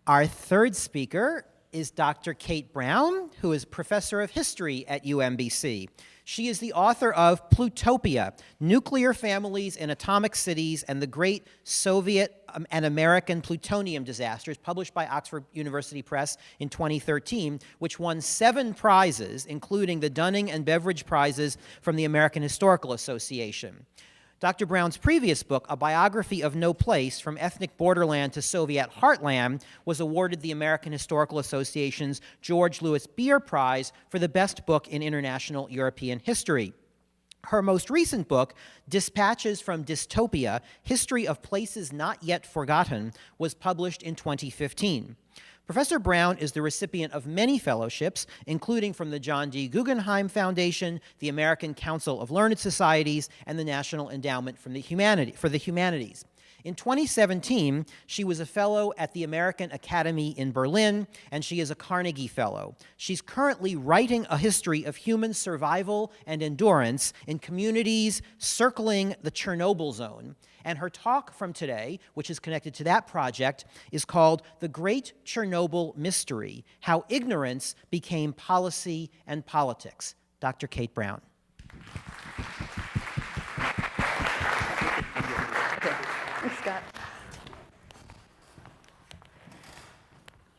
Our third speaker is Dr. Kate Brown, who is professor of history at UMBC. She is the author of Plutopia, Nuclear Families in Atomic Cities and the Great Soviet and American Plutonium Disasters, published by Oxford University Press in 2013, which won 7 prizes, including the Dunning and Beveridge Prizes from the American Historical Association. Dr. Brown's previous book, A Biography of No Place, From Ethnic Borderland to Soviet Heartland, was awarded the American Historical Association's George Louis Beer Prize for the best book in international European history. Her most recent book, Dispatches from Dystopia, History of Places Not Yet Forgotten, was published in 2015. Professor Brown is the recipient of many fellowships, including from the John D. Guggenheim Foundation, the American Council of Learned Societies, and the National Endowment for the Humanities. In 2017, she was a fellow at the American Academy in Berlin, and she is a Carnegie Fellow. She's currently writing a history of human survival and endurance in communities circling the Chernobyl zone. And her talk from today, which is connected to that project, is called The Great Chernobyl Mystery: How Ignorance Became Policy and Politics. Dr. Kate Brown. Thanks, Scott.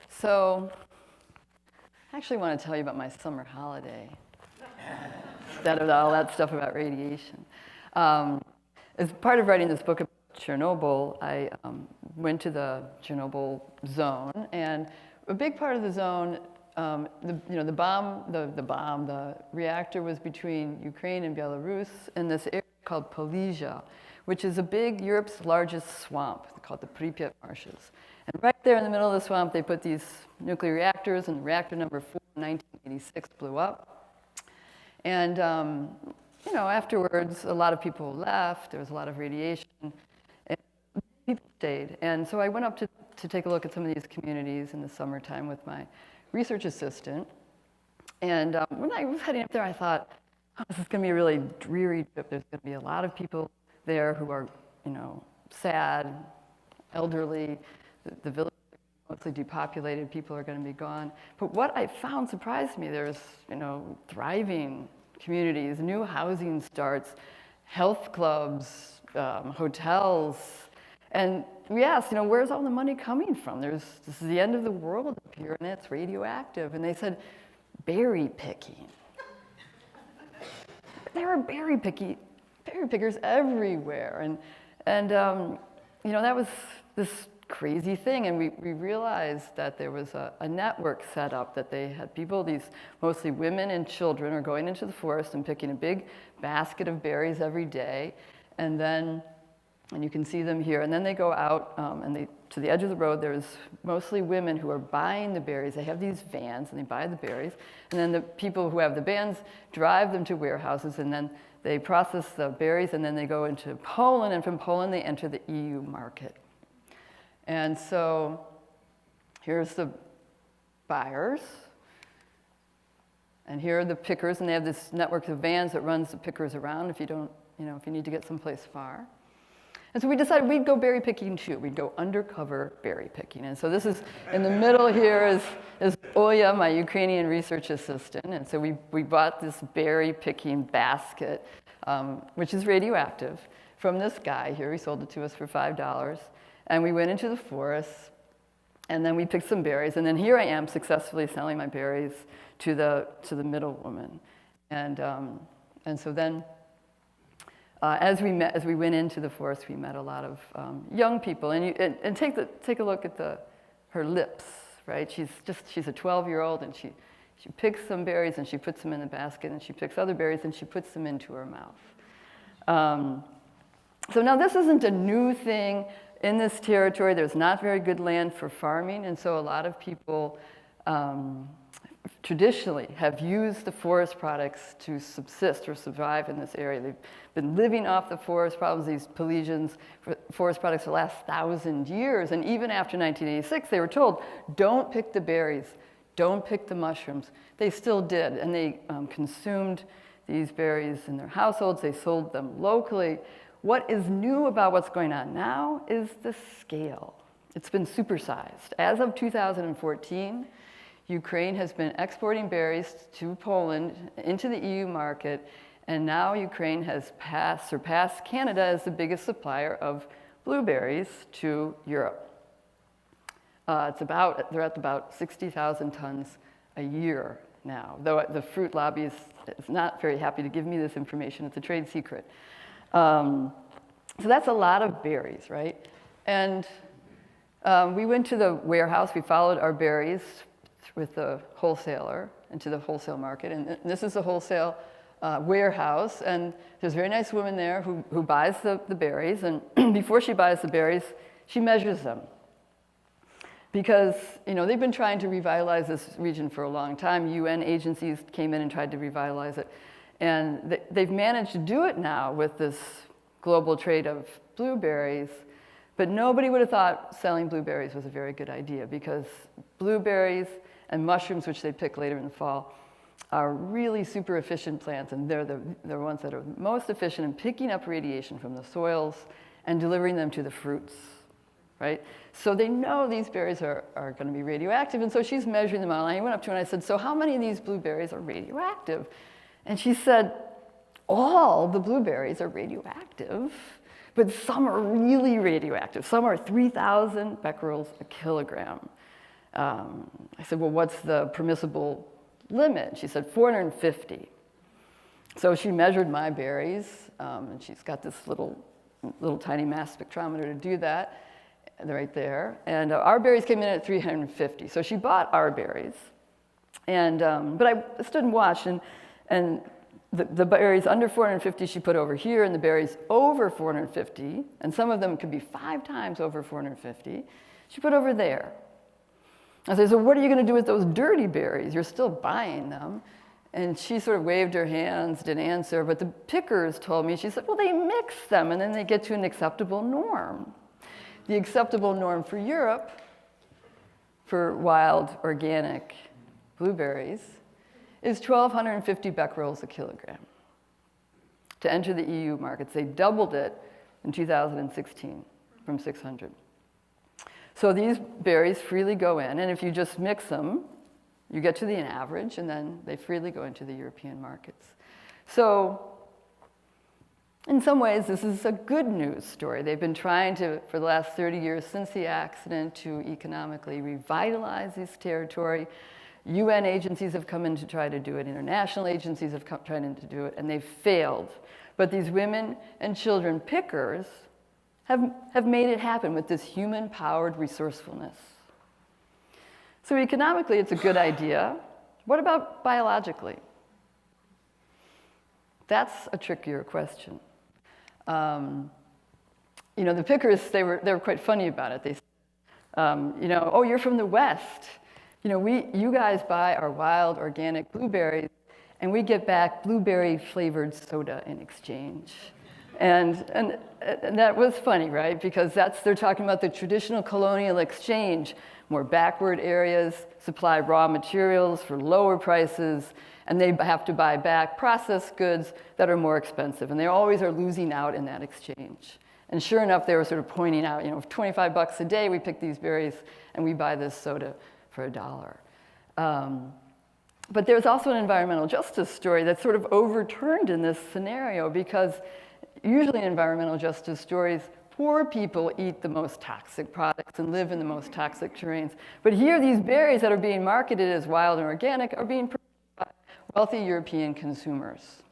So, I actually want to tell you about my summer holiday instead of all that stuff about radiation. As part of writing this book about Chernobyl, I went to the Chernobyl zone, and a big part of the zone, the reactor was between Ukraine and Belarus in this area called Polesia, which is Europe's largest swamp, called the Pripyat Marshes. And right there in the middle of the swamp, they put these nuclear reactors, and reactor number 4 in 1986 blew up. And afterwards, a lot of people left. There was a lot of radiation, and people stayed. And so I went up to take a look at some of these communities in the summertime with my research assistant. And when I was heading up there, I thought, oh, this is going to be a really dreary trip. There's going to be a lot of people there who are, sad, elderly. The village is mostly depopulated. People are going to be gone. But what I found surprised me. There's, thriving communities, new housing starts, health clubs, hotels. And we asked, where's all the money coming from? This is the end of the world up here, and it's radioactive. And they said, berry picking. There were berry pickers everywhere. And that was this crazy thing, and we realized that there was a network set up, that they had people, these mostly women and children, are going into the forest and picking a big basket of berries every day, and you can see them here, and then they go out to the edge of the road. There's mostly women who are buying the berries. They have these vans, and they buy the berries, and then the people who have the vans drive them to warehouses, and then they process the berries, and then they go into Poland, and from Poland they enter the EU market. And so here's the buyers, and here are the pickers, and they have this network of vans that runs the pickers around if you need to get someplace far. And so we decided we'd go berry picking too. We'd go undercover berry picking. And so this is, in the middle here is Oya, my Ukrainian research assistant. And so we bought this berry picking basket, which is radioactive, from this guy here. He sold it to us for $5. And we went into the forest, and then we picked some berries. And then here I am successfully selling my berries to the middle woman. And so then, as we went into the forest, we met a lot of young people. And take a look at her lips, right? She's a 12-year-old, and she picks some berries and she puts them in the basket, and she picks other berries and she puts them into her mouth. So now this isn't a new thing. In this territory, there's not very good land for farming, and so a lot of people traditionally have used the forest products to subsist or survive in this area. They've been living off the forest products, these Polesians, forest products for the last 1,000 years, and even after 1986, they were told, don't pick the berries, don't pick the mushrooms. They still did, and they consumed these berries in their households. They sold them locally. What is new about what's going on now is the scale. It's been supersized. As of 2014, Ukraine has been exporting berries to Poland into the EU market, and now Ukraine has surpassed Canada as the biggest supplier of blueberries to Europe. They're at about 60,000 tons a year now, though the fruit lobby is not very happy to give me this information. It's a trade secret. So that's a lot of berries, right? And we went to the warehouse. We followed our berries with the wholesaler into the wholesale market. And this is a wholesale warehouse. And there's a very nice woman there who buys the berries. And before she buys the berries, she measures them. Because, they've been trying to revitalize this region for a long time. UN agencies came in and tried to revitalize it. And they've managed to do it now with this global trade of blueberries. But nobody would have thought selling blueberries was a very good idea, because blueberries and mushrooms, which they pick later in the fall, are really super efficient plants. And they're the ones that are most efficient in picking up radiation from the soils and delivering them to the fruits. Right? So they know these berries are going to be radioactive, and so she's measuring them out. And I went up to her and I said, so how many of these blueberries are radioactive? And she said, all the blueberries are radioactive, but some are really radioactive. Some are 3,000 becquerels a kilogram. I said, well, what's the permissible limit? She said 450. So she measured my berries, and she's got this little tiny mass spectrometer to do that. Right there. And our berries came in at 350. So she bought our berries. And, but I stood and watched, and the berries under 450 she put over here, and the berries over 450, and some of them could be 5 times over 450, she put over there. I said, so what are you going to do with those dirty berries? You're still buying them. And she sort of waved her hands, didn't answer, but the pickers told me, she said, well, they mix them, and then they get to an acceptable norm. The acceptable norm for Europe for wild organic blueberries is 1,250 becquerels a kilogram to enter the EU markets. They doubled it in 2016 from 600. So these berries freely go in, and if you just mix them, you get to an average, and then they freely go into the European markets. So in some ways, this is a good news story. They've been trying to, for the last 30 years since the accident, to economically revitalize this territory. UN agencies have come in to try to do it. International agencies have tried to do it, and they've failed. But these women and children pickers have made it happen with this human-powered resourcefulness. So economically, it's a good idea. What about biologically? That's a trickier question. The pickers, they were quite funny about it. They said, oh, you're from the West. You guys buy our wild organic blueberries, and we get back blueberry-flavored soda in exchange. And that was funny, right? Because they're talking about the traditional colonial exchange. More backward areas supply raw materials for lower prices, and they have to buy back processed goods that are more expensive. And they always are losing out in that exchange. And sure enough, they were sort of pointing out, for 25 bucks a day, we pick these berries, and we buy this soda for $1. But there's also an environmental justice story that's sort of overturned in this scenario, because usually in environmental justice stories, poor people eat the most toxic products and live in the most toxic terrains. But here, these berries that are being marketed as wild and organic are being purchased by wealthy European consumers,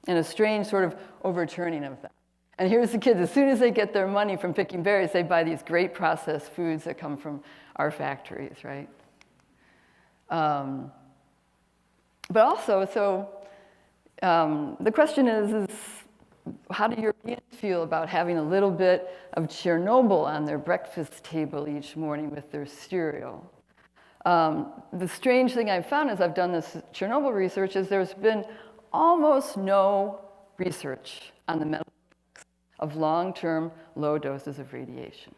and a strange sort of overturning of that. And here's the kids, as soon as they get their money from picking berries, they buy these great processed foods that come from our factories, right? But also, the question is how do Europeans feel about having a little bit of Chernobyl on their breakfast table each morning with their cereal? The strange thing I've found as I've done this Chernobyl research is there's been almost no research on the medical effects of long-term low doses of radiation.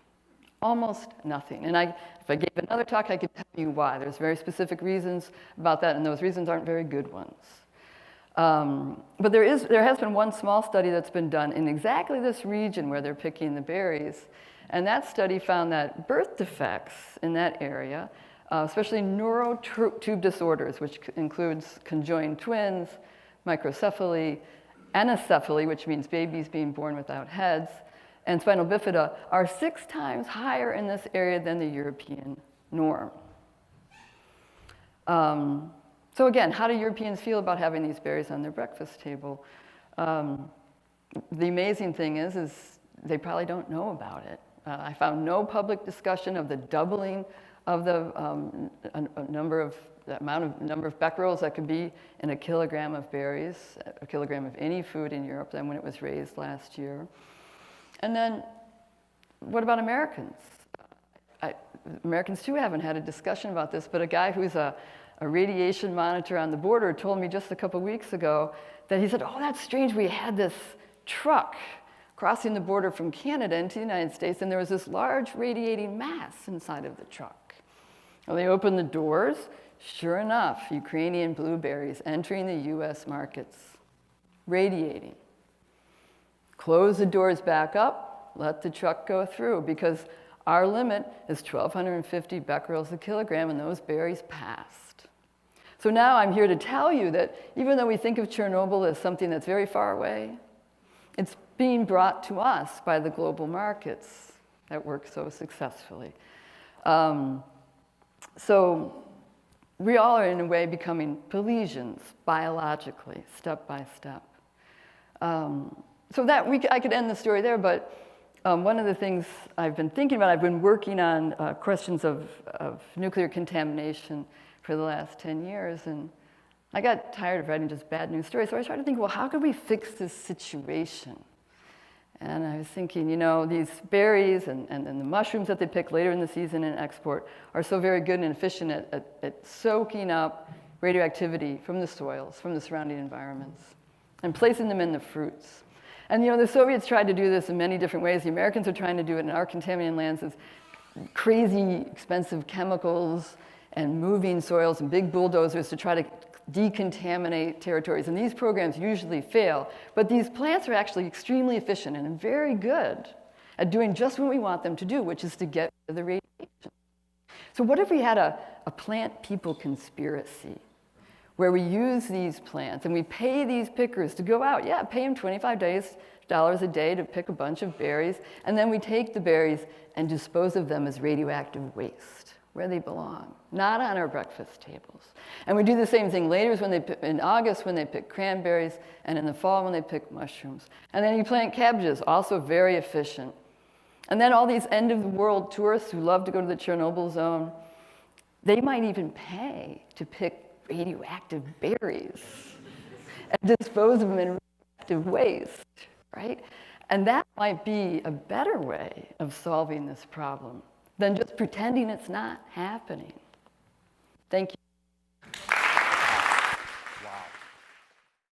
Almost nothing. And if I gave another talk, I could tell you why. There's very specific reasons about that, and those reasons aren't very good ones. But there has been one small study that's been done in exactly this region where they're picking the berries. And that study found that birth defects in that area, especially neural tube disorders, which includes conjoined twins, microcephaly, anencephaly, which means babies being born without heads, and spinal bifida, are 6 times higher in this area than the European norm. So again, how do Europeans feel about having these berries on their breakfast table? The amazing thing is they probably don't know about it. I found no public discussion of the doubling of the number of becquerels that could be in a kilogram of berries, a kilogram of any food in Europe than when it was raised last year. And then, what about Americans? Americans too haven't had a discussion about this, but a guy who's a radiation monitor on the border told me just a couple weeks ago that he said, oh, that's strange, we had this truck crossing the border from Canada into the United States, and there was this large radiating mass inside of the truck. Well, they opened the doors, sure enough, Ukrainian blueberries entering the US markets, radiating. Close the doors back up, let the truck go through, because our limit is 1,250 becquerels a kilogram, and those berries passed. So now I'm here to tell you that even though we think of Chernobyl as something that's very far away, it's being brought to us by the global markets that work so successfully. So we all are in a way becoming Pelesians biologically, step by step. So that I could end the story there, but one of the things I've been thinking about, I've been working on questions of nuclear contamination for the last 10 years, and I got tired of writing just bad news stories, so I started to think, well, how could we fix this situation? And I was thinking, you know, these berries and the mushrooms that they pick later in the season and export are so very good and efficient at soaking up radioactivity from the soils, from the surrounding environments, and placing them in the fruits. And you know, the Soviets tried to do this in many different ways. The Americans are trying to do it in our contaminated lands with crazy expensive chemicals and moving soils and big bulldozers to try to decontaminate territories. And these programs usually fail. But these plants are actually extremely efficient and very good at doing just what we want them to do, which is to get rid of the radiation. So what if we had a plant people conspiracy where we use these plants and we pay these pickers to go out, pay them $25 a day to pick a bunch of berries, and then we take the berries and dispose of them as radioactive waste, where they belong, not on our breakfast tables. And we do the same thing later in August when they pick cranberries, and in the fall when they pick mushrooms. And then you plant cabbages, also very efficient. And then all these end-of-the-world tourists who love to go to the Chernobyl zone, they might even pay to pick radioactive berries and dispose of them in radioactive waste, right? And that might be a better way of solving this problem than just pretending it's not happening. Thank you.